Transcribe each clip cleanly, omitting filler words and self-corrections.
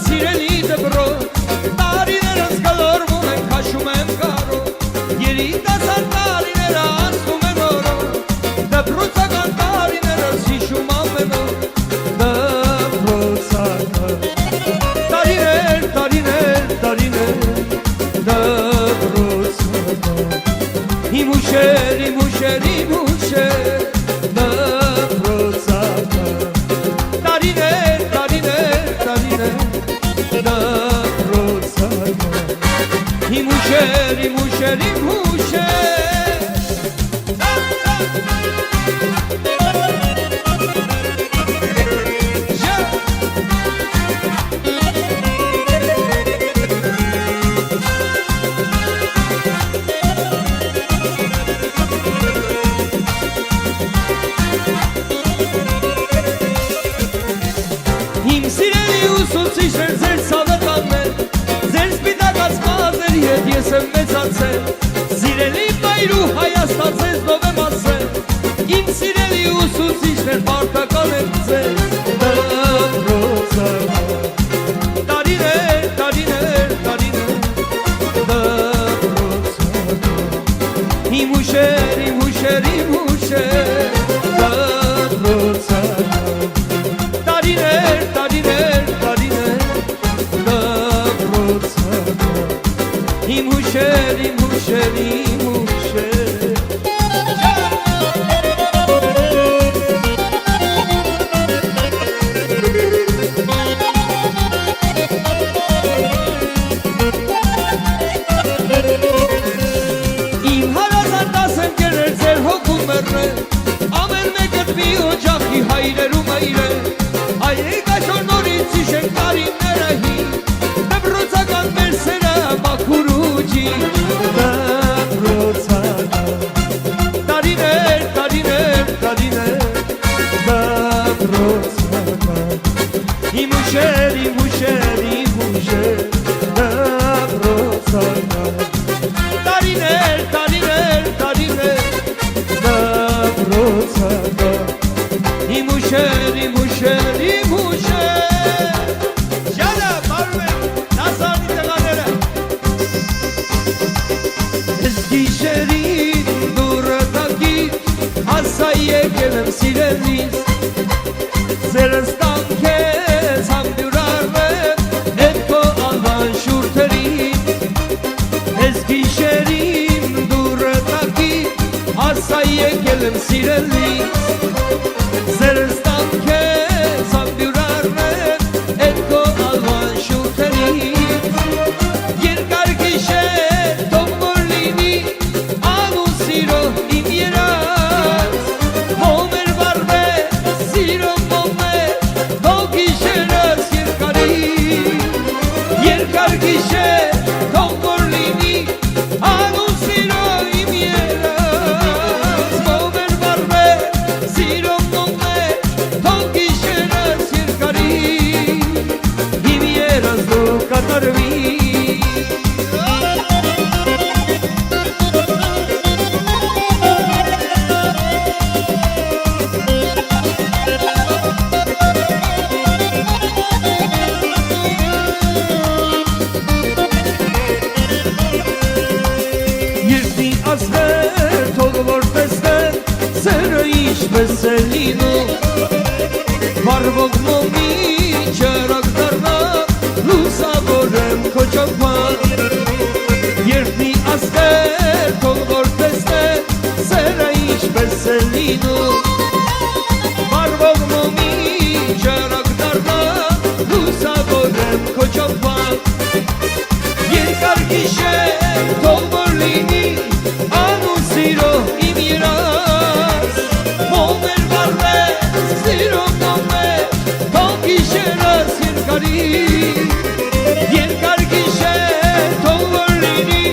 սիրելի դպրոց, տարիներս գլորվում են, քաշում եմ կարոտ, երիտասարդ տարիները անցնում են օրոք, դպրոցական տարիներս հիշում ամեն օր, դպրոցական տարիներ, տարիներ, տարիներ, դպրոցական իմ ուշեր, իմ ուշեր, իմ ուշեր, դպրոցական տարիներ, տարիներ, տարիներ, դպրոցական իմ ուշեր, իմ ուշեր, իմ ուշեր ձեր սավեկաններ, ձեր սպիտակած մազերի հետ ես եմ մեծացել, սիրելի մայրու Հայաստան ձեզնով եմ ասել, իմ սիրելի ուսուցիչներ պարտական եմ ձեզ, դպրոցական տարիներ, տարիներ, տարիներ, դպրոցական իմ ուշեր, իմ ուշեր, իմ ուշեր, դպրոցական տարիներ, տարիներ, իմ ուշեր, իմ ուշեր, իմ ուշեր Իմ հարազատ ասեմ կերեր ձեր հոգում մերներ ամեն մեկըտ մի օջախի հայրեր ու մայրեր այեք աշոր նորից իշենք տարիները հին դպրոցական մեր սերը մաքուր դպրոցական տարիներ, տարիներ, տարիներ, դպրոցական իմ ուշեր, իմ ուշեր, իմ ուշեր, դպրոցական տարիներ, տարիներ, տարիներ, դպրոցական իմ ուշեր, իմ ուշեր, իմ ուշեր Ջանը, բարում եմ, նասանի տղաները Գիշերին դուրը տակից հասա եկել եմ սիրելիս Ձերս տանքես համբյուրարվեմ էդ քո անվան շուրթերին Ես գիշերին դուրը տակից հասա եկել եմ սիրելիս Ձերս տանքես համբյուրարվեմ էդ քո անվան շուրթերին Երկար գիշեր Gişe Tomborlini Anusiro imieras Mover barbe Siro nome Tokişeras Sirkari Imieras do Katarvi Veselino Varvog momi Çarak darna Lusa borem koçakman Yerni asker Kolgor teste Sera iş veselino Varvog momi Çarak darna Lusa borem koçakman Yerkar gişe Tolborlini Anusiro imiras Mover barbe, zero nome, Tokişeras Sirkari Yerkar gişe, Tolborlini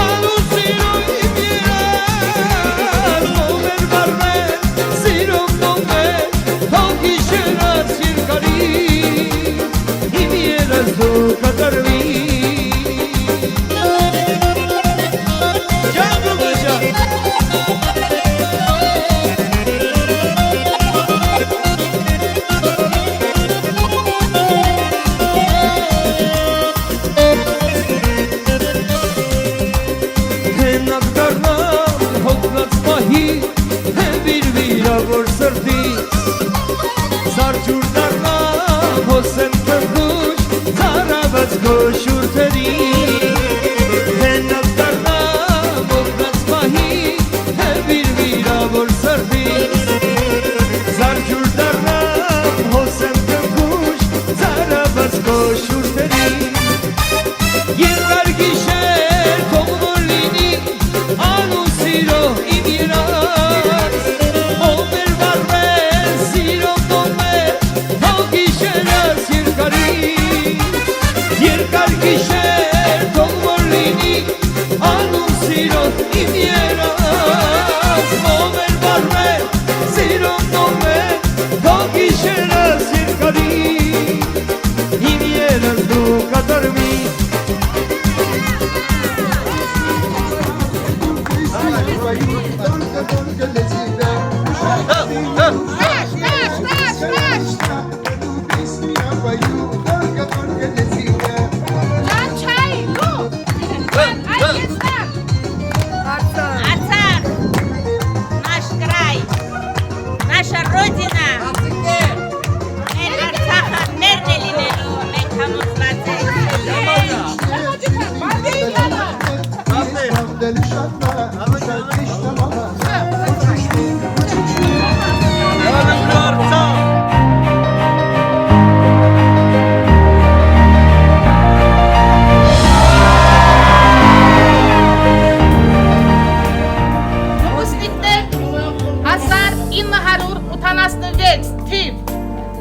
Anusiro imieras Mover barbe, որ սրտից Սարջուր դառնա հոսեն կրկուշ Ծարաված քո շուրթերի Հենակ դառնա մոգնած մահի Հևիր վիրավոր սրտից Սարջուր դառնա հոսեն կրկուշ Ծարաված քո շուրթերի Երկար գիշեր թող որ լինի Անու սիրո իմ երաց Ով էր վարվել սիրո կողմեր Թող գիշերս երկարի Երկար գիշեր թող որ լինի Անու սիրո իմ երաց Ով էր վարվել սիրո կողմեր Թող գիշերս երկարի Իմ երաց դու կատարվի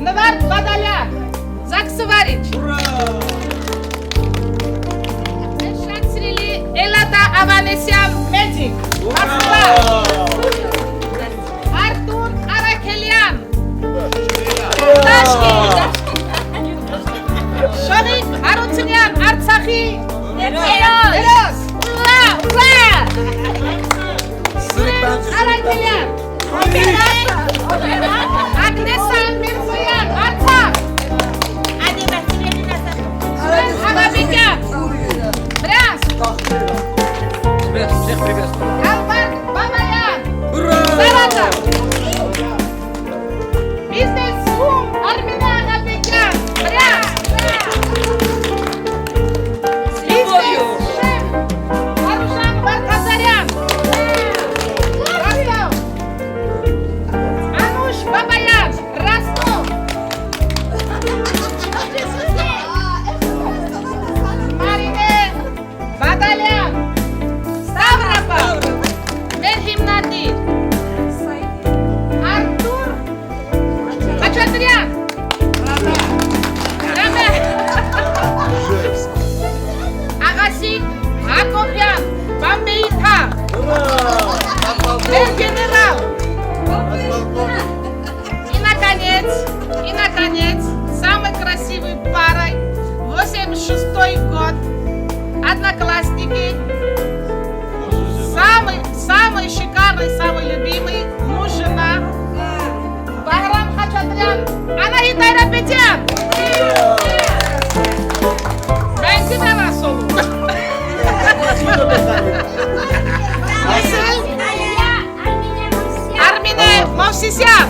Նվարդ Բադալյան, Զաքսվարիչ Շատ սիրելի Էլադա Ավանեսյան մեջիկ Արտուր Արաքելյան Շողիկ Հարությունյան Արցախի Ներոս Արաքելյան Ագնեսան Միրզոյան Արցախ Հավաբիկյան Բրյանսկ Ալբարդ Բաբայան Սարատը Բիզնես Հում Արմինա Աղաբիկյան Բրյանսկ Բիզնես Շեմ Արուշան Վարդազարյան Ռաստով Անուշ Բաբայան Ռաստով Մարինե Բադալյան Ստավրապա Մեր հիմնադիր Արտուր Խաչատրյան Աղասիկ Հակոբյան Բամբեի թաղ Մեր գեներալ И, наконец, самой красивой парой 86-й год одноклассники, самый шикарный, самый любимый муж, жена Баграм Хачатрян, Анахит Айрапетян. Бензина на солу. Армине Мовсисян.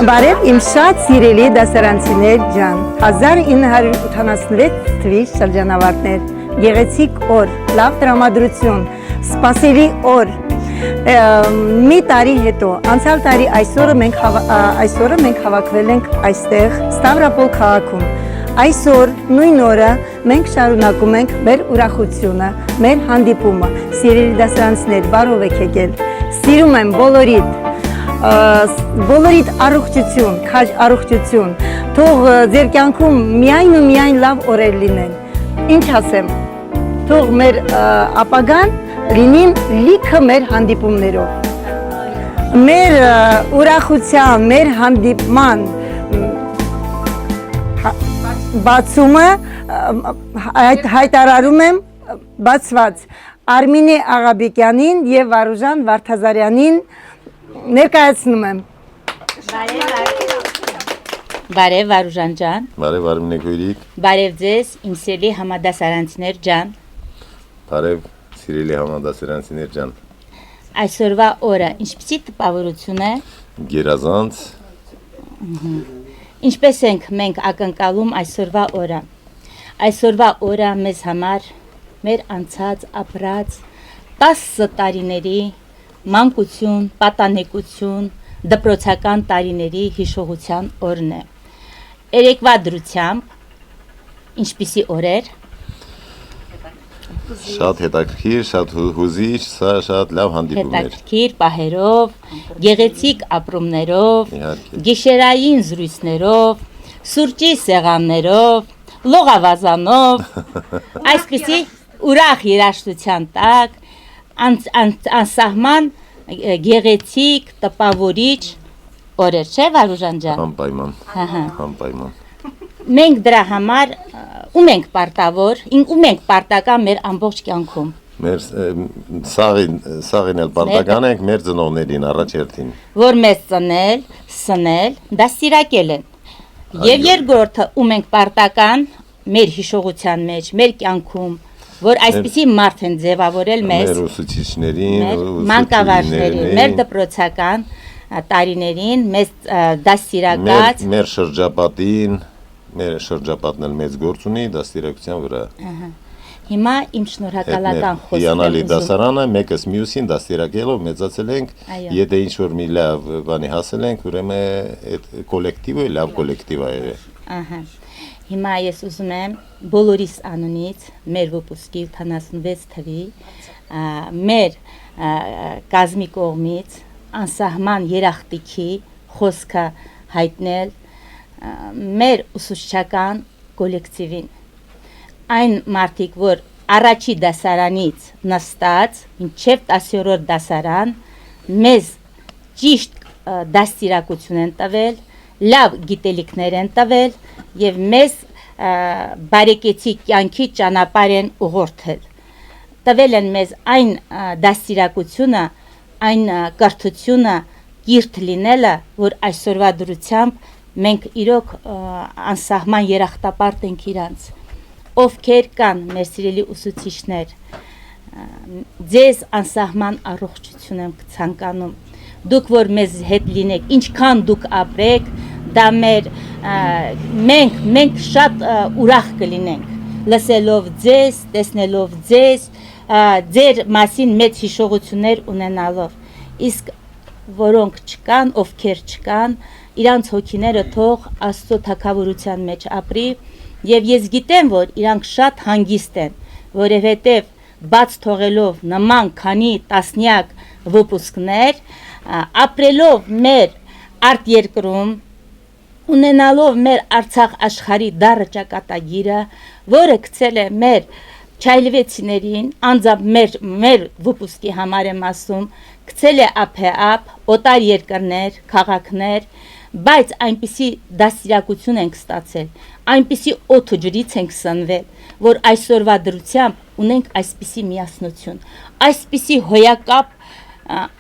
Բարև իմ շատ սիրելի դասարանցիներ ջան, 1986 թվի շրջանավարտներ, գեղեցիկ օր, լավ տրամադրություն, սպասելի օր, մի տարի հետո, անցյալ տարի այսօրը մենք հավաքվել ենք այստեղ Ստավրապոլ քաղաքում, այսօր նույն օրը մենք շարունակում ենք մեր ուրախությունը, մեր հանդիպումը, սիրելի դասարանցիներ, բարով եք եկել, սիրում եմ բոլորիդ առողջություն, քաջ առողջություն, թող ձեր կյանքում միայն ու միայն լավ օրեր լինեն, ինչ ասեմ, թող մեր ապագան լինին լիքը մեր հանդիպումներով, մեր ուրախության, մեր հանդիպման բացումը հայտարարում եմ բացված Արմինե Աղաբեկյանին և Վարուժան Վարդազարյանին ներկայացնում եմ։ Բարև Վարուժան ջան։ Բարև Արմինե քույրիկ։ Բարև ձեզ, իմ սիրելի համադասարանցիներ ջան։ Բարև սիրելի համադասարանցիներ ջան։ այսօրվա օրը ինչպիսի տպավորություն է, Գերազանց, ինչպես ենք մենք ակնկալում այսօրվա օրը։ Այսօրվա օրը մեզ համար մեր անցած ապրած 10 տարիների մանկություն, պատանեկություն, դպրոցական տարիների հիշողության օրն է։ Երեկվա դրությամբ ինչպիսի օրեր, շատ հետաքրքիր, շատ հուզիչ, սա շատ լավ հանդիպում էր։ հետաքրքիր պահերով, գեղեցիկ ապրումներով, Իհարկե։ գիշերային զրույցներով, սուրճի սեղաններով, լողավազանով, այսպիսի ուրախ երաժշտության տակ, անսահման գեղեցիկ, տպավորիչ օրեր, չէ՞ Վարուժան ջան։ Անպայման, Ահա։ անպայման։ Մենք դրա համար ում ենք պարտավոր, ում ենք պարտական մեր ամբողջ կյանքում։ Մեր սաղին էլ պարտական ենք մեր ծնողներին առաջերտին։ Որ մեզ ծնել, սնել, դաստիարակել են։ Եվ երկրորդը ում ենք պարտական մեր հիշողության մեջ, մեր կյանքում, որ այսպիսի մարդ են ձևավորել մեզ, Մեր ուսուցիչներին, մեր մանկավարժներին, մեր դպրոցական տարիներին, մեզ դաստիարակած, մեր շրջապատին, մեր շրջապատն էլ մեծ գործ ունի դաստիարակության վրա։ հիմա իմ շնորհակալական խոսքն Հիանալի եմ ուզում։ դասարանը մեկս մյուսին դաստիարակելով մեծացել ենք, Այո։ եթե ինչ-որ մի լավ բանի հասել ենք, ուրեմն այդ կոլեկտիվը լավ կոլեկտիվ է եղել։ Ահա։ Հիմա ես ուզում եմ բոլորիս անունից մեր ոպուսկի 86 թվի մեր կազմի կողմից անսահման երախտիքի խոսքը հայտնել մեր ուսուցչական կոլեկտիվին այն մարդիկ, որ առաջի դասարանից նստած մինչև 10-րդ դասարան մեզ ճիշտ դաստիարակություն են տվել, լավ գիտելիքներ են տվել եւ մեզ բարեկեցի կյանքի ճանապարհ են ուղղորդել։ Տվել են մեզ այն դաստիարակությունը, այն կրթությունը կիրթ լինելը, որ այսօրվա դրությամբ մենք իրոք անսահման երախտապարտ ենք իրանց։ Ովքեր կան մեր սիրելի ուսուցիչներ, ձեզ անսահման առողջություն եմ ցանկանում։ Դուք որ մեզ հետ լինեք, ինչքան դուք ապրեք, դա մենք շատ ուրախ կլինենք, լսելով ձեզ, տեսնելով ձեզ, ձեր մասին մեծ հիշողություններ ունենալով, իսկ որոնք չկան, ովքեր չկան, իրանց հոգիները թող Աստծո թագավորության մեջ ապրի, եւ ես գիտեմ, որ իրանք շատ հանգիստ են, որովհետեւ բաց թողելով նման քանի տասնյակ ոպուսկներ, ապրելով մեր արտերկրում, ունենալով մեր Արցախ աշխարհի դառը ճակատագիրը, որը գցել է մեր չայլվեցիներին, անձամբ մեր ոպուսկի համար եմ ասում, գցել է ափեապ, օտար երկրներ, քաղաքներ, բայց այնպիսի դաստիարակություն ենք ստացել, այնպիսի օդը ջրից ենք սնվել, որ այսօրվա դրությամբ ունենք այսպիսի միասնություն, այսպիսի հոյակապ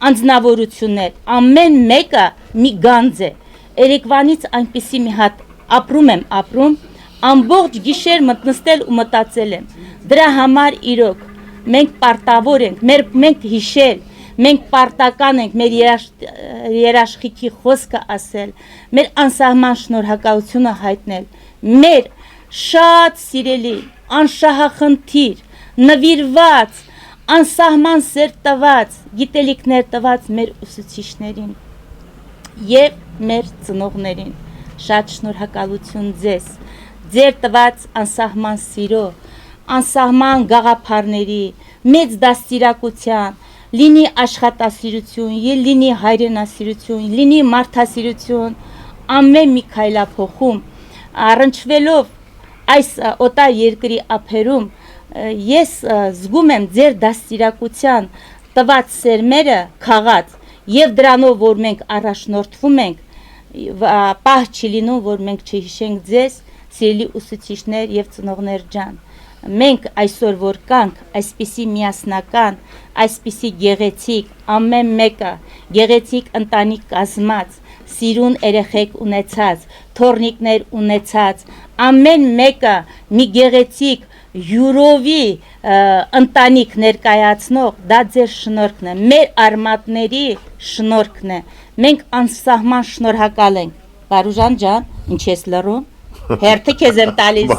անձնավորություններ, ամեն մեկը մի գանձ է, երեկվանից այնպիսի մի հատ ապրում, ամբողջ գիշեր մտնստել ու մտածել եմ, դրա համար իրոք մենք պարտավոր ենք, մենք հիշել, մենք պարտական ենք մեր երաշխիքի խոսքը ասել, մեր անսահման շնորհակալությունը հայտնել, մեր շատ սիրելի, անշահախնդիր, նվիրված, անսահման սեր տված, գիտելիքներ տված մեր ուսուցիչներին եւ մեր ծնողներին, շատ շնորհակալություն ձեզ, ձեր տված անսահման սիրո, անսահման գաղափարների, մեծ դաստիարակության, լինի աշխատասիրություն, լինի հայրենասիրություն, լինի մարդասիրություն, ամեն մի քայլափոխում, առնչվելով այս օտար երկրի ափերում, ես զգում եմ ձեր դաստիարակության տված սերմերը քաղած եւ դրանով, որ մենք առաջնորդվում ենք, պահ չի լինում, որ մենք չհիշենք ձեզ, սիրելի ուսուցիչներ եւ ծնողներ ջան։ Մենք այսօր որ կանք այսպիսի միասնական, այսպիսի գեղեցիկ, ամեն մեկը գեղեցիկ ընտանիք կազմած, սիրուն երեխեք ունեցած, թորնիկներ ունեցած, ամեն մեկը մի գեղեցիկ յուրովի ընտանիք ներկայացնող, դա ձեր շնորհքն է, մեր արմատների շնորհքն է։ Մենք անսահման շնորհակալ ենք։ Վարուժան ջան, ինչ ես լռում։ Հերթը քեզ եմ տալիս։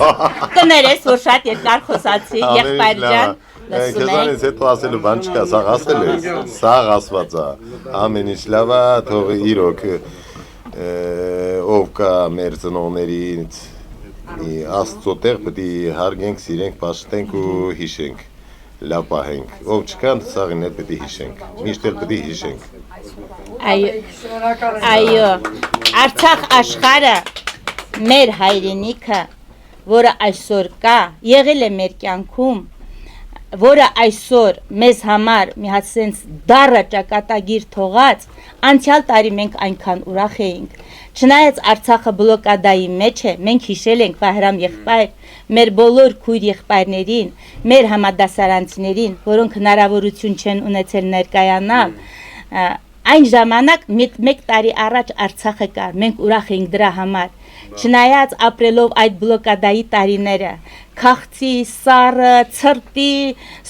Կներես, որ շատ երկար խոսացի, եղբայր ջան։ Քեզանից հետո ասելու բան չկա, սաղ ասել ես, սաղ ասված է, ամեն ինչ լավ է, թող իրոք ով կա մեր ծնողներից Աստծո տեղ պետք է հարգենք, սիրենք, պաշտենք ու հիշենք, լավ պահենք, ով չկան սաղին հետ պետք է հիշենք, միշտ էլ պետք է հիշենք։ Այո, Արցախ աշխարհը մեր հայրենիքը, որը այսօր կա, եղել է մեր կյանքում, որը այսօր մեզ համար մի հատ sense դառը ճակատագիր թողած, անցյալ տարի մենք այնքան ուրախ էինք։ Չնայած Արցախը բլոկադայի մեջ է, մենք հիշել ենք Վահրամ եղբայր, մեր բոլոր քույր եղբայրներին, մեր համադասարանցիներին, որոնք հնարավորություն չեն ունեցել ներկայանալ, այն ժամանակ մեկ տարի առաջ Արցախը կար, մենք ուրախ էինք դրա համար։ Չնայած ապրելով այդ բլոկադայի տարիները, քաղցի, սառը, ցրտի,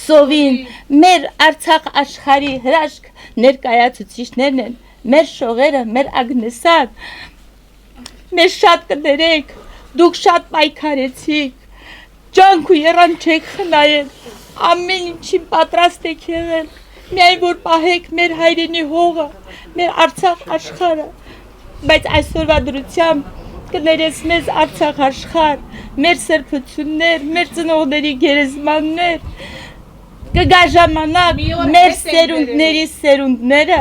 սովին, մեր Արցախ աշխարհի հրաշք ներկայացուցիչներն են, մեր շողերը, մեր Ագնեսան, մեզ շատ կներեք, դուք շատ պայքարեցիք, ջանք ու եռանչեք խնայել, ամեն ինչին պատրաստ եք եղել, միայն որ պահեք մեր հայրենի հողը, մեր Արցախ աշխարհը, բայց այսօրվա դրությամբ կներես մեզ Արցախ աշխարհ, մեր սրբություններ, մեր ծնողների գերեզմաններ, կգա ժամանակ մեր սերունդների սերունդները,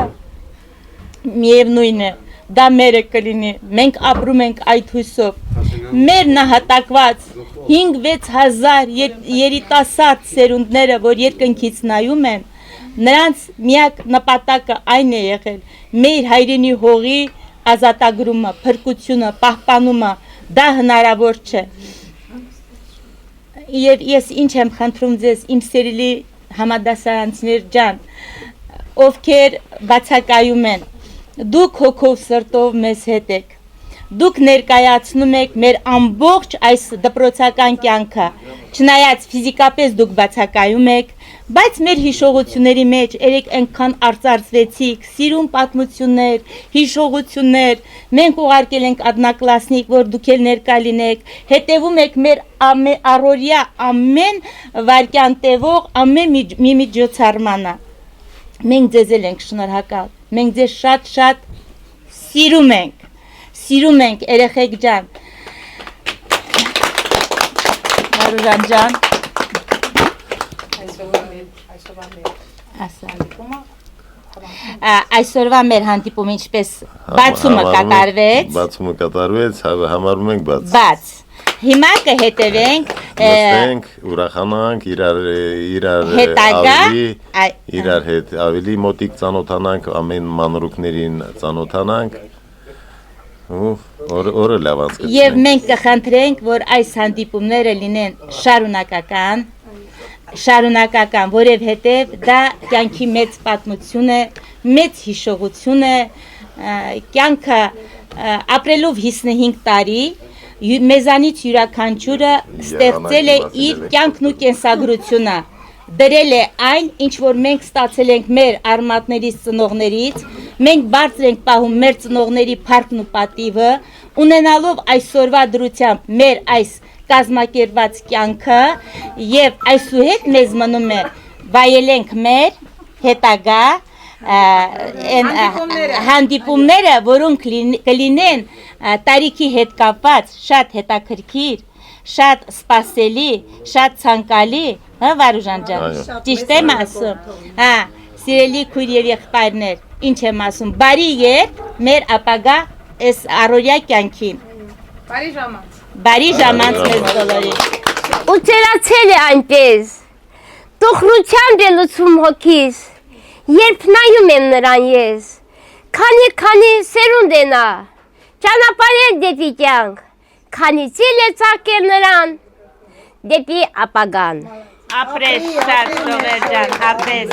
միևնույն է, դա մերը կլինի, մենք ապրում ենք այդ հույսով, մեր նահատակված 5-6 հազար երիտասարդ սերունդները, որ երկնքից նայում են, նրանց միակ նպատակը այն է եղել, մեր հայրենի հողի ազատագրումը, փրկությունը, պահպանումը, դա հնարավոր չէ։ Եվ ես ինչ եմ խնդրում ձեզ, իմ սիրելի համադասարանցիներ ջան, ովքեր բացակայում են, դուք հոգով սրտով մեզ հետ եք, դուք ներկայացնում եք մեր ամբողջ այս դպրոցական կյանքը, չնայած ֆիզիկապես դուք բացակայում եք, բայց մեր հիշողությունների մեջ երեք այնքան արծարծվեցիք, սիրուն պատմություններ, հիշողություններ, մենք ուղարկել ենք ադնակլասնիկ, որ դուք էլ ներկա լինեք, հետևում եք մեր առօրյա ամեն վարքյան տևող, ամեն միջոցառմանը, մենք ձեզ էլ ենք շնորհակալ, մենք ձեզ շատ սիրում ենք երեխեք ջան, Վարուժան ջան, այսօրվա մեր հանդիպումը ինչպես բացումը կատարվեց, համարում ենք բաց, հիմա կհետևենք, նստենք, ուրախանանք, իրար հետ ավելի մոտիկ ծանոթանանք, ամեն մանրուքներին ծանոթանանք, օրը լավ անցկացնենք։ Եվ մենք կխնդրենք, որ այս հանդիպումները լինեն շարունակական, որովհետև դա կյանքի մեծ պատմություն է, մեծ հիշողություն է, կյանքը ապրելով 55 տարի, մեզանից յուրաքանչյուրը ստեղծել է իր կյանքն ու կենսագրությունը, դրել է այն, ինչ որ մենք ստացել ենք մեր արմատներից ծնողներից, մենք բարձր ենք պահում մեր ծնողների փառքն ու պատիվը, ունենալով այսօրվա դրությամբ մեր այս կազմակերպված կյանքը եւ այսուհետ մեզ մնում է վայելենք մեր հետագա հանդիպումները, որոնք կլինեն տարիքի հետ կապված շատ հետաքրքիր, շատ սպասելի, շատ ցանկալի, հա Վարուժան ջան, ճիշտ եմ ասում, սիրելի քույր եւ եղբայրներ, ինչ եմ ասում, բարի երբ մեր ապագա այս առօրյա կյանքին, բարի ժամանց մեզ բոլորին, ու ծերացել է այնպես, տխրությամբ է լուծում հոգիս, երբ նայում եմ նրան ես, քանի սերունդ է նա, ճանապարհել դեպի կյանք, քանի ծիլ է ծաղկել նրան, դեպի ապագան։ ապրես շատ Սովեր ջան, ապրես,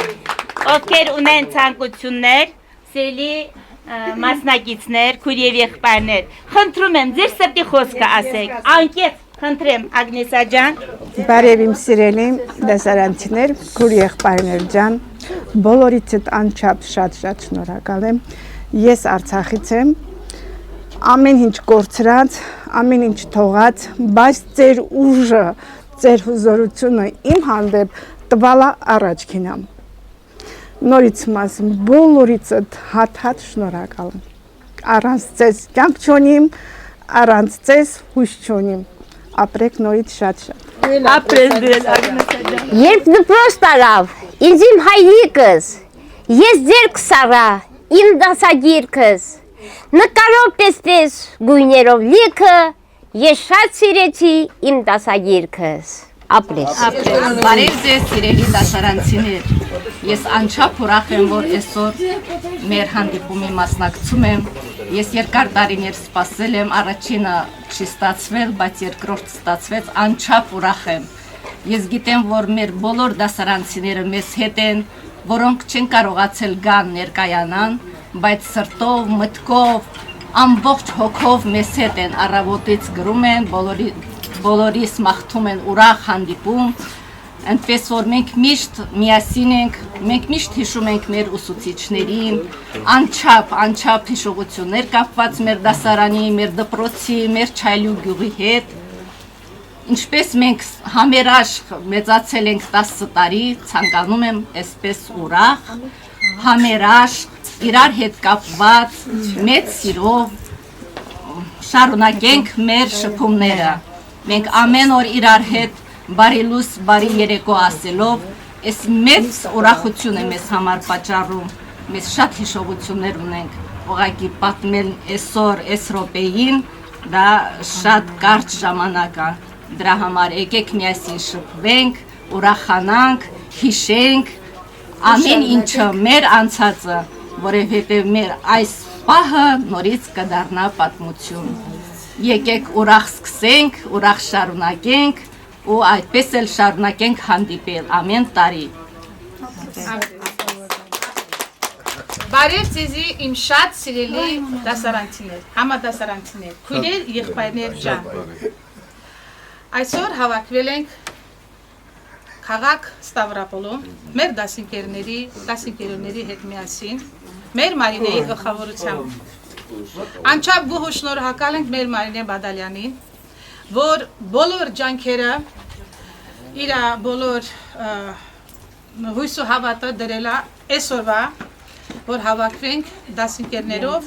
ովքեր ունեն ցանկություններ, սիրելի մասնակիցներ, քույր եւ եղբայրներ, խնդրում եմ ձեր սրտի խոսքը ասեք, անկեղծ Խնդրեմ Ագնեսա ջան, Բարև իմ սիրելի դասարանցիներ, քուր եղբայրներ ջան, բոլորիցդ անչափ շատ շնորհակալ եմ։ Ես Արցախից եմ, ամեն ինչ կորցրած, ամեն ինչ թողած, բայց ձեր ուժը, ձեր հզորությունը իմ հանդեպ տվալա առաջ գնամ։ Նորից մասում բոլորիցդ հատ շնորհակալ եմ։ Առանց ձեզ կյանք չունիմ, առանց ձեզ հույս չունիմ։ Ապրեք նորից շատ։ ապրես դրել Ագնեսա ջան։ Երբ դպրոց տարավ, ինձ իմ հայրիկս, ես ձերք սարա, իմ դասագիրքս, նկարով տեստես գույներով լիքը, ես շատ սիրեցի իմ դասագիրքս, ապրես։ Բարև ձեզ սիրելի դասարանցիներ, ես անչափ ուրախ եմ, որ այսօր մեր հանդիպումի մասնակցում եմ, ես երկար տարիներ սպասել եմ, առաջինը չի ստացվել, բայց երկրորդ ստացվեց, անչափ ուրախ եմ։ Ես գիտեմ, որ մեր բոլոր դասարանցիները մեզ հետ են, որոնք չեն կարողացել գան ներկայանան, բայց սրտով, մտքով, ամբողջ հոգով մեզ հետ են, առավոտից գրում են, բոլորիս մաղթում են ուրախ հանդիպում, այնպես որ մենք միշտ միասին ենք, մենք միշտ հիշում ենք մեր ուսուցիչներին, անչափ հիշողություններ կապված մեր դասարանի, մեր դպրոցի, մեր Չայլու գյուղի հետ, ինչպես մենք համերաշխ մեծացել ենք 10 տարի, ցանկանում եմ այսպես ուրախ, համերաշխ, իրար հետ կապված, մեծ սիրով շարունակենք մեր շփումները։ Մենք ամեն օր իրար հետ բարի լույս, բարի երեկո ասելով, այս մեծ ուրախություն է մեզ համար պատճառում, մեզ շատ հիշողություններ ունենք, ուղղակի պատմել այսօր, այս րոպեին, դա շատ կարճ ժամանակ է, դրա համար եկեք միասին շփվենք, ուրախանանք, հիշենք ամեն ինչը մեր անցածը, որովհետև մեր այս պահը նորից կդառնա պատմություն։ Եկեք ուրախ սկսենք, ուրախ շարունակենք ու այդպես էլ շարունակենք հանդիպել ամեն տարի։ Բարև ձեզի իմ շատ սիրելի դասարանցիներ, համադասարանցիներ, քույրեր, եղբայրներ ջան։ Այսօր հավաքվել ենք քաղաք Ստավրապոլում, մեր դասընկերների հետ միասին, մեր Մարինեի գլխավորությամբ։ Անչափ գոհ ու շնորհակալ ենք մեր Մարինե Բադալյանին, որ բոլոր ջանքերը իր բոլոր հույս ու հավատը դրել է այսօրվա, որ հավաքվենք դասընկերներով,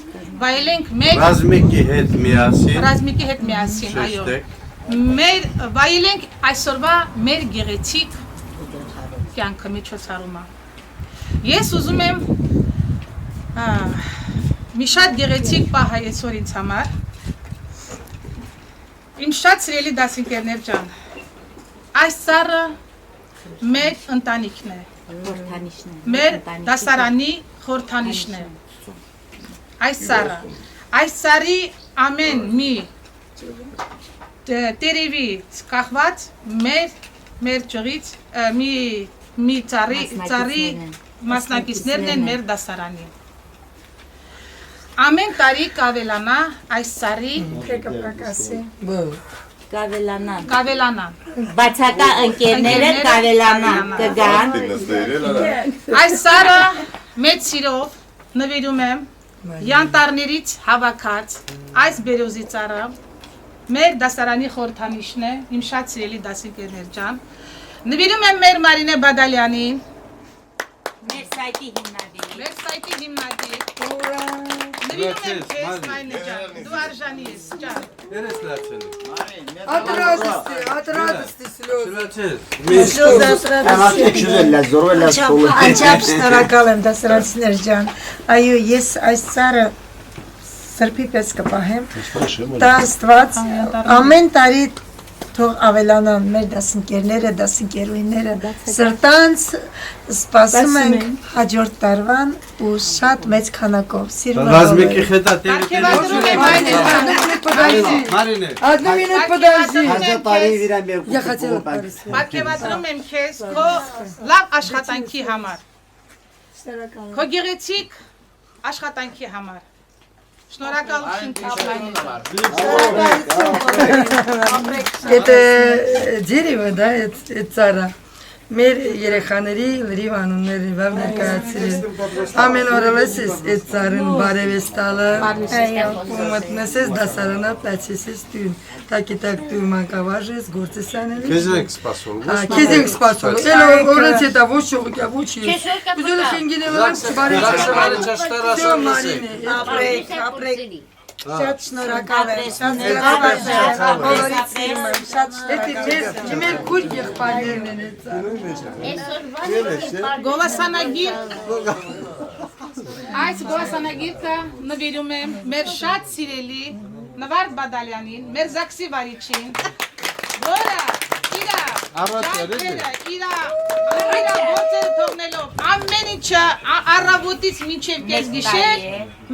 վայելենք մեր ռազմիկի հետ միասին, այո։ Վայելենք այսօրվա մեր գեղեցիկ կյանքը միջոցառումը։ Ես ուզում եմ մի շատ գեղեցիկ պահ այսօր ինձ համար։ Իմ շատ սիրելի դասընկերներ ջան, այս սառը մեր ընտանիքն է, մեր դասարանի խորհրդանիշն է։ Այս սառի ամեն մի տերևից կախված մեր ճղից մի ծառի մասնակիցներն են մեր դասարանի։ Ամեն տարի կավելանա այս սառի կավելանան։ Բացակա ընկերները կավելանան, կգան։ Այս սառը մեծ սիրով նվիրում եմ յանտարներից հավաքած այս բերոզի ծառը, մեր դասարանի խորհրդանիշն է, իմ շատ սիրելի դասընկերներ ջան, նվիրում եմ մեր Մարինե Բադալյանին, Մեր սայտի հիմնադիր, նվիրում եմ քեզ Մարինե ջան, դու արժանի ես ջան։ Անչափ շնորհակալ եմ դասարանցիներ ջան։ Այո, ես այս սառը սրբի պես կպահեմ։ Տա Աստված ամեն տարի թող ավելանան մեր դասընկերները, դասընկերուհիները, սրտանց սպասում ենք հաջորդ տարվան ու շատ մեծ քանակով։ Սիրում եմ։ Ռազմիկի հետա Պարգևատրում եմ Պարգևատրում եմ քեզ քո լավ աշխատանքի համար, քո գեղեցիկ աշխատանքի համար, Շնորհակալություն քեզ։ Это дерево, да, это цара. Մեր երեխաների լրիվ անունները վավ ներկայացրել։ Ամեն օրը լսես այդ ծառին բարևես տալը, ու մտնեսես դասարանա պլացեսես տուն, տակիտակ դու մանկավարժ ես, գործ ես անելի։ Քեզ ենք սպասում։ Քեզ ենք սպասում, էլ օրից հետա ոչ շողիկա, ոչ ես։ Ուզում եք ինգինել եմ բարի ապրեք, շատ շնորհակալ եմ, շատ շնորհակալ եմ, շատ մեր քույր եղբայրներն են այդ Գովասանագիր Այս գովասանագիրը նվիրում եմ մեր շատ սիրելի Նվարդ Բադալյանին, մեր Զաքսի վարիչին, որը իրա գործերը թողնելով ամեն ինչը առավոտից մինչև կեսգիշեր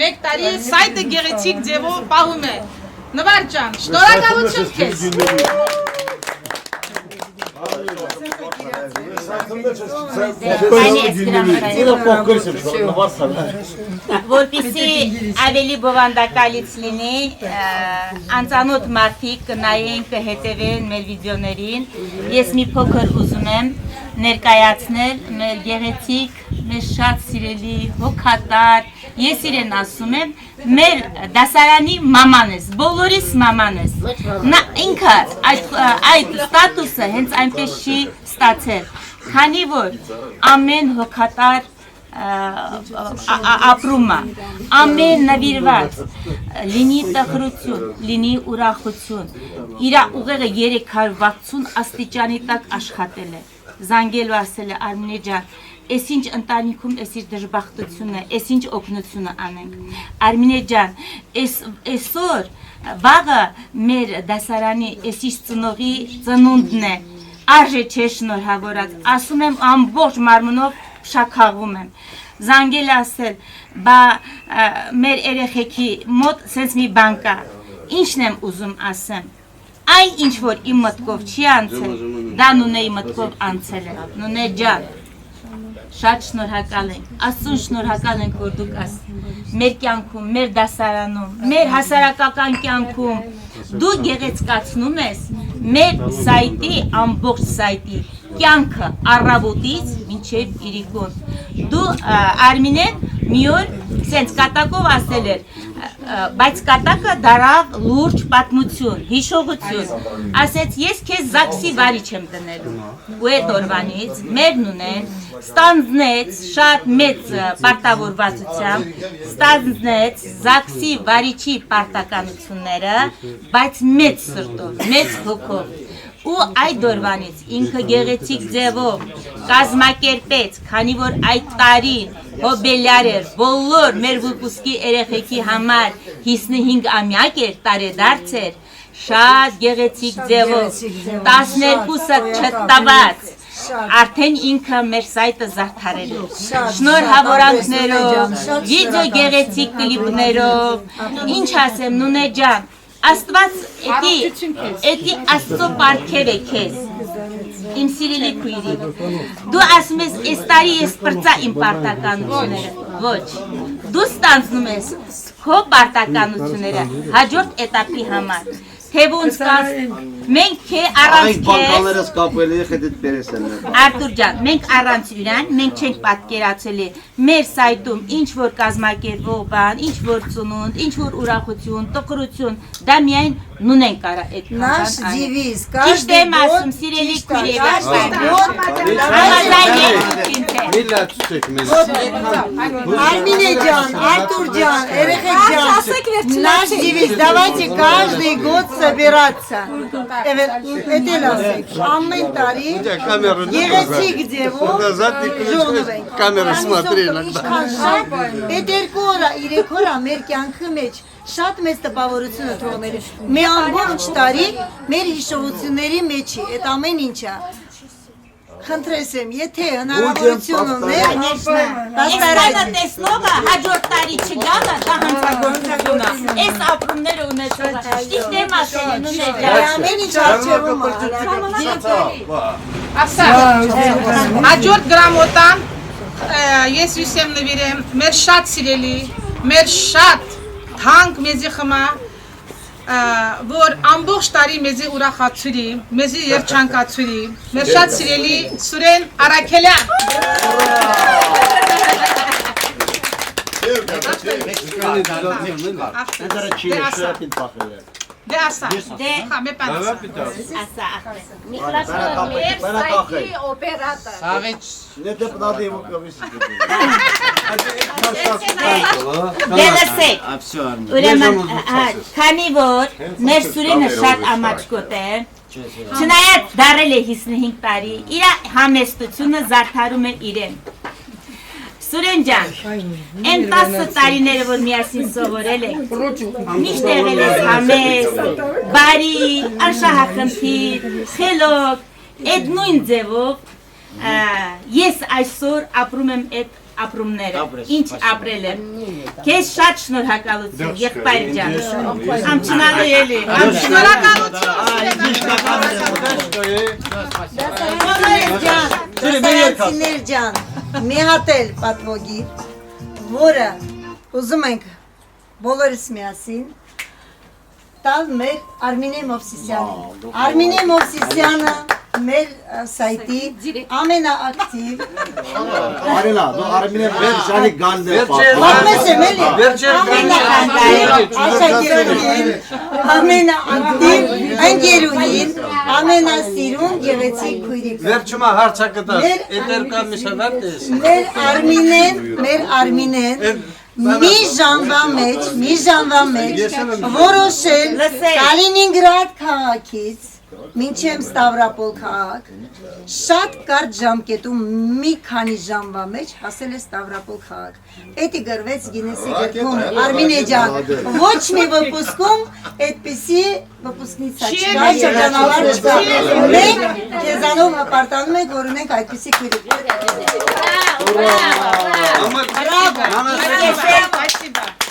մեկ տարի սայտը գեղեցիկ ձևով պահում է։ Նվարդ ջան, շնորհակալություն քեզ։ Որպեսի ավելի բովանդակալից լինի, անծանոթ մարդիկ կնայեն, կհետևեն մեր վիդեոներին, ես մի փոքր ուզում եմ ներկայացնել մեր գեղեցիկ, մեր շատ սիրելի, հոգատար, ես իրեն ասում եմ, մեր դասարանի մաման ես, բոլորիս մաման ես, նա ինքը այդ ստատուսը հենց այնպես չի ստացել, քանի որ ամեն հոգատար ապրումը, ամեն նվիրված, լինի տխրություն, լինի ուրախություն, իր ուղեղը 360 աստիճանի տակ աշխատել է, զանգելու ասել է Արմինե ջան, ես ինչ ընտանիքում, ես իր դժբախտությունը, ես ինչ օգնությունը անենք, Արմինե ջան, այսօր վաղը մեր դասարանի ես ինչ ծնողի ծնունդն է, արժե չէ շնորհավորած, ասում եմ ամբողջ մարմնով շաքաղվում եմ, զանգել ասել, բա մեր երեխեքի մոտ սենց մի բան կա, ինչն եմ ուզում ասեմ, այն ինչ որ իմ մտքով չի անցել, դա նունեի մտքով անցել է, նունե ջան, շատ շնորհակալ ենք, Աստծուն շնորհակալ ենք, որ դուք մեր կյանքում, մեր դասարանում, մեր հասարակական կյանքում դու գեղեցկացնում ես մեր սայտի, ամբողջ սայտի կյանքը առավոտից մինչև իրիկուն։ Դու Արմինեն մի օր սենց կատակով ասել էր, բայց կատակը դարավ լուրջ պատմություն, հիշողություն, ասեց ես քեզ Զաքսի վարիչ եմ դնելու, ու այդ օրվանից մեր նունեն ստանձնեց շատ մեծ պարտավորվածությամբ, ստանձնեց Զաքսի վարիչի պարտականությունները, բայց մեծ սրտով, մեծ հոգով, ու այդ օրվանից ինքը գեղեցիկ ձևով կազմակերպեց, քանի որ այդ տարին հոբելյար էր, բոլոր մեր վուկուսկի երեխեքի համար 55 ամյակ էր, տարեդարձ էր, շատ գեղեցիկ ձևով, 12-ը չտված, արդեն ինքը մեր սայտը զարդարել է, շնորհավորանքներով, վիդեո գեղեցիկ կլիպներով, ինչ ասեմ, նունե ջան, Աստված էդի Աստծո պարգև է քեզ, իմ սիրելի քույրիկ, դու ասում ես, այս տարի ես պրծա իմ պարտականությունները, ոչ, դու ստանձնում ես քո պարտականությունները հաջորդ էտապի համար, թե ոնց կաս, մենք քե առանց քեզ, Արտուր ջան, մենք առանց յուրան, մենք չենք պատկերացելի մեր սայտում ինչ որ կազմակերպող բան, ինչ որ ծնունդ, ինչ որ ուրախություն, տխրություն, դա միայն նունեն կարա այդ Наш девиз, каждый եմ ասում, սիրելի քույրեր, Армине ջան, Արտուր ջան, երեխեք ջան, наш девиз, давайте каждый год собираться. Это լասեք, ամեն տարի գեղեցիկ ձևով ժողովենք։ Камера смотри Այդ երկու օր, 3 օր մեր կյանքի մեջ շատ մեծ տպավորություն է թողնել։ Մի ամբողջ տարի մեր հիշողությունների մեջ է, այդ ամեն ինչը։ Խնդրես եմ, եթե հնարավորություն ունեք, Այսքանը տեսնողը հաջորդ տարի չգալը, դա հանցագործությունը, այս ապրումները ունեցողը, ճիշտ եմ ասել, նուներ ջան, ամեն ինչ արջևում Ասա, հաջորդ գրամոտան ես հույս եմ նվիրեմ մեր շատ սիրելի, մեր շատ թանկ մեզի խմա, որ ամբողջ տարի մեզի ուրախացրի, մեզի երջանկացրի, մեր շատ սիրելի Սուրեն Արաքելյան։ Դե ասա, խա մե պանասա։ Ասա, Մեր սայթի օպերատոր։ Սաղիչ։ դե լսեք, ուրեմն, քանի որ մեր Սուրենը շատ ամաչկոտ է, չնայած դարել է 55 տարի, իր համեստությունը զարդարում է իրեն։ Սուրեն ջան, այն 10 տարիները, որ միասին սովորել եք, միշտ եղել ես համեստ, բարի, անշահախնդիր, խելոք, այդ նույն ձևով ես այսօր ապրում եմ այդ ապրումները, ինչ ապրել եմ։ Քեզ շատ շնորհակալություն, եղբայր ջան։ Ամչնալու էլի, Դասարանցիներ ջան, մի հատ էլ պատվոգիր, որը ուզում ենք բոլորս միասին տալ մեր Արմինե Մովսիսյանին։ Արմինե Մովսիսյանը մեր սայտի ամենաակտիվ Արելա, դու Արմինե վերջանի գալն է պատմես եմ էլի ամենաակտիվ ընկերուհին, ամենասիրուն գեղեցիկ քույրիկ։ Վերջումա հարցակտած, էտեր կամ միշավատ ես։ Մեր Արմինեն մի ժամվա մեջ որոշել Կալինինգրադ քաղաքից մինչև Ստավրապոլ քաղաք շատ կարճ ժամկետում մի քանի ժամվա մեջ հասել է Ստավրապոլ քաղաք։ Էդի գրվեց Գինեսի գրքում Արմինե ջան, ոչ մի վպուսքում այդպիսի վպուսկնից չկա, շրջանավար չկա։ Մենք քեզանով հպարտանում ենք, որ ունենք այդպիսի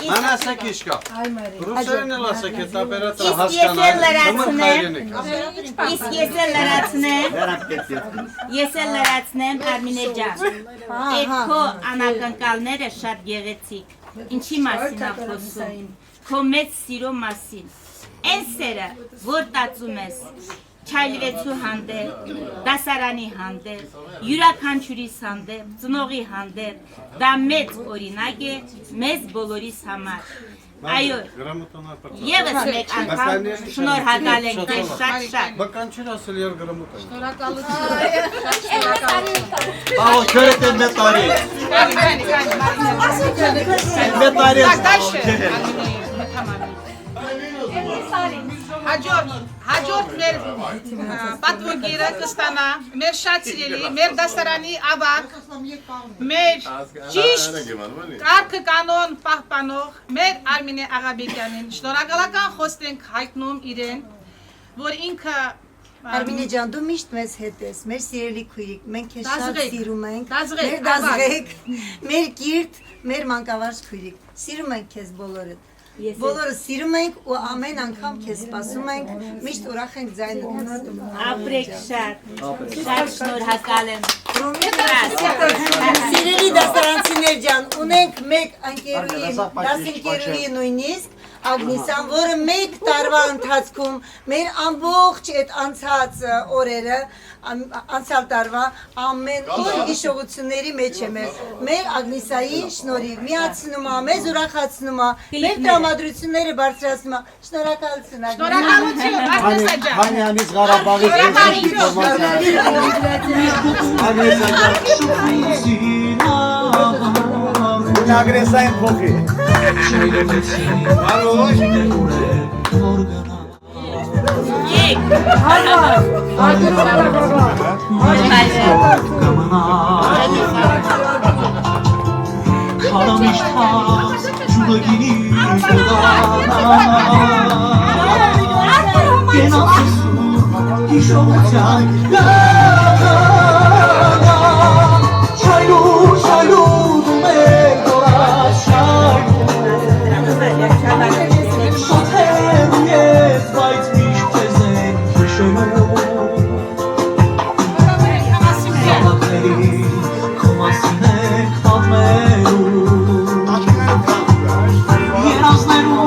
Անասակ իշկա, ռուսերեն էլ ասակ է, տապերատը հասկանան, իսկ ես էլ լրացնեմ Արմինե ջան, այդ քո անակնկալները շատ գեղեցիկ, ինչի մասին ա խոսում, քո մեծ սիրո մասին, այն սերը, որ տածում ես, Չայլվեցու հանդեպ, դասարանի հանդեպ, յուրաքանչյուրիս հանդեպ, ծնողի հանդեպ, դա մեծ օրինակ է մեզ բոլորիս համար։ Այո, ևս մեկ անգամ շնորհակալ ենք ձեզ շատ-շատ։ Բականչիր ասել եր գրամուտ այն։ Շնորհակալություն։ քերետ են մետարի։ Հաջորդ մեր պատվոգիրը կստանա մեր շատ սիրելի, մեր դասարանի ավակ, մեր ճիշտ կարգը կանոն պահպանող մեր Արմինե Աղաբեկյանին շնորհակալական խոսք ենք հայտնում իրեն, որ ինքը Արմինե ջան, դու միշտ մեզ հետ ես, մեր սիրելի քույրիկ, մենք քեզ շատ սիրում ենք, դազղեք, մեր դազղեք, մեր կիրթ, մեր մանկավարժ քույրիկ, սիրում ենք քեզ բոլորդ։ Բոլորը սիրում ենք ու ամեն անգամ քեզ սպասում ենք, միշտ ուրախ ենք ձայնդ լսում։ Ապրեք շատ, շատ շնորհակալ եմ։ Սիրելի դասարանցիներ ջան, ունենք մեկ ընկերուհի, դասընկերուհի նույնիսկ, Ագնիսան, որը մեկ տարվա ընթացքում մեր ամբողջ այդ անցած օրերը, անցյալ տարվա ամեն օր հիշողությունների մեջ է մեր Ագնիսայի շնորհիվ միացնում է, մեզ ուրախացնում է, մեր տրամադրությունները բարձրացնում է։ Շնորհակալություն Շնորհակալություն, Ագնեսա ջան։ Հանյանից Ղարաբաղից Ագրեսային փոխի։ Երազներում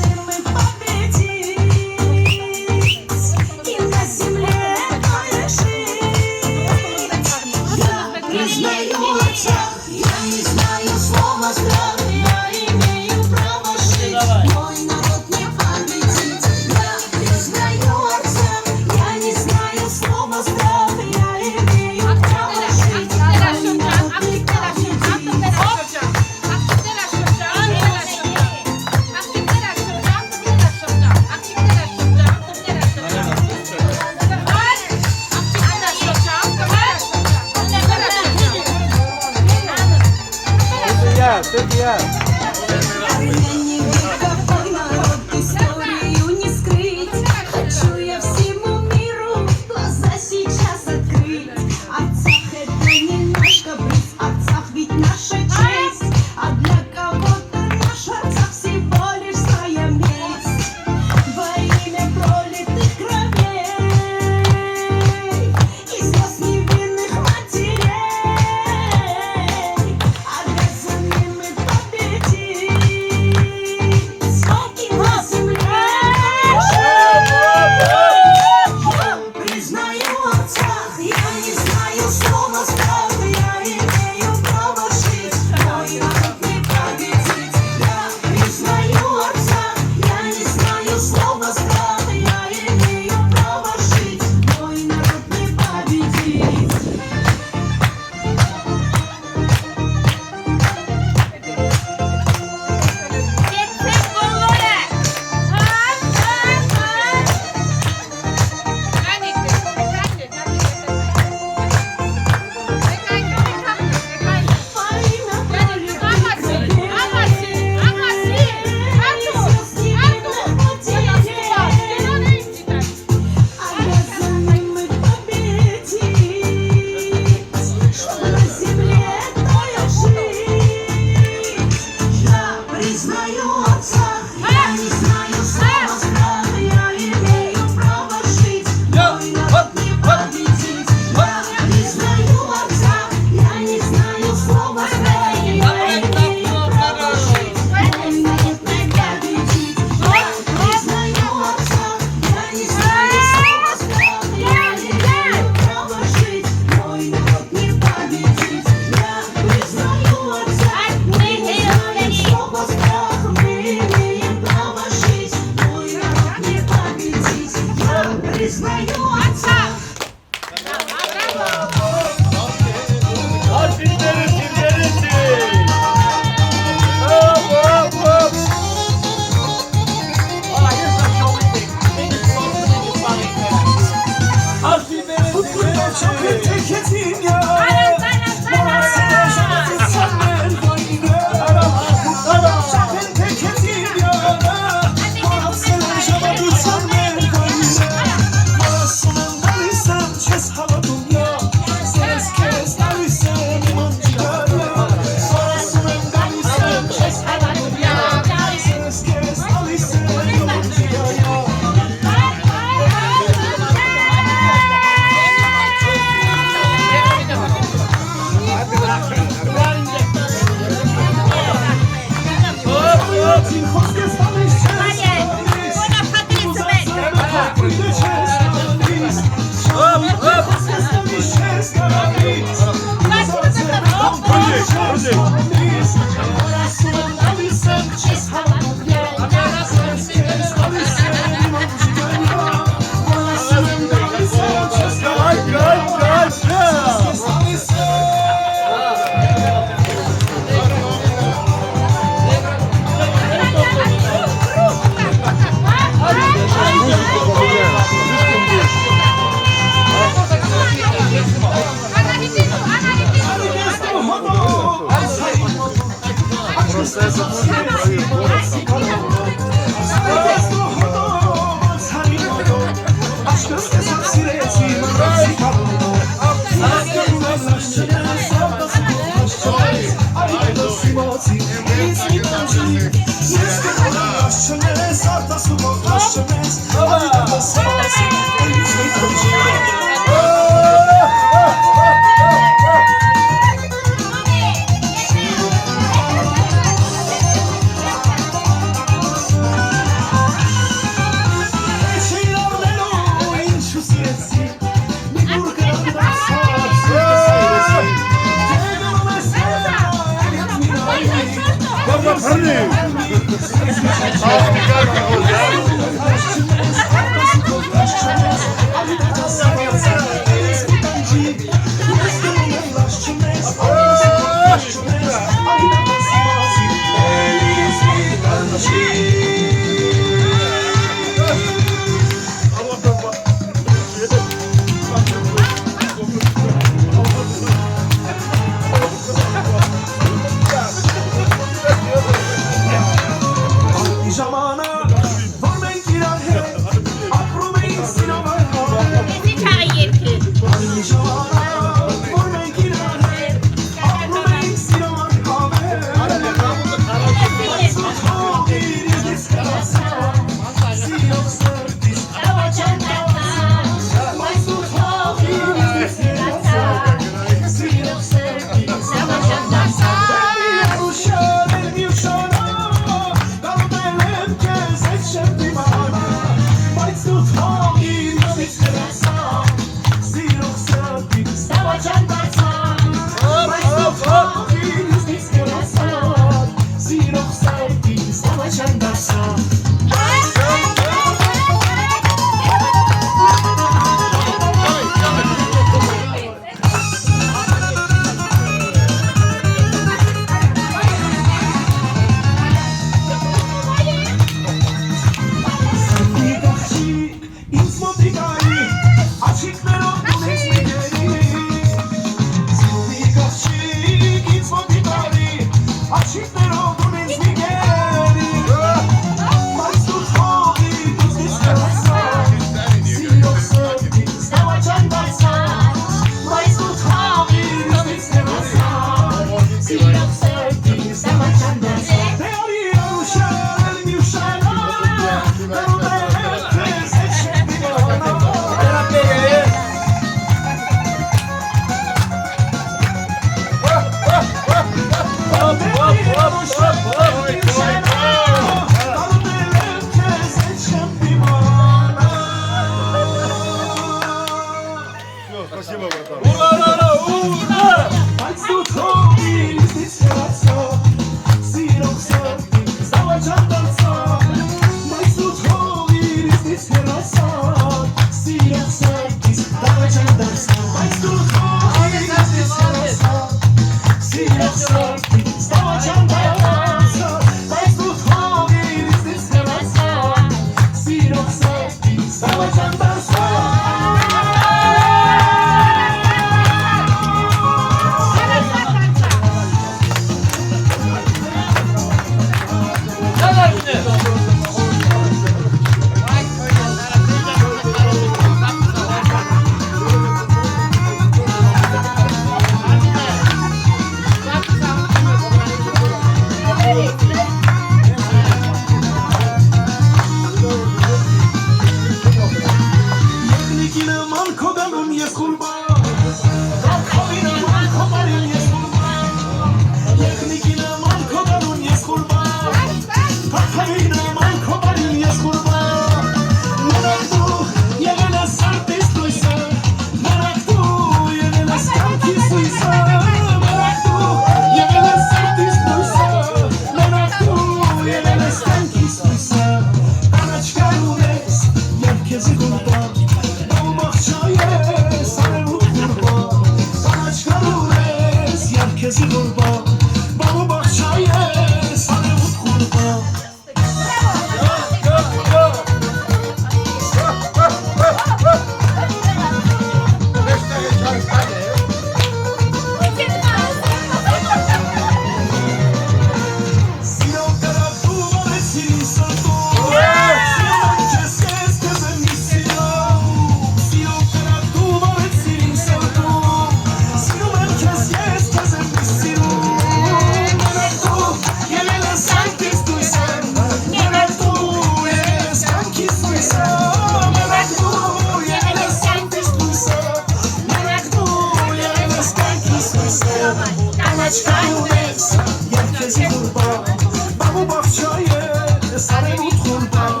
Sare mut kurban,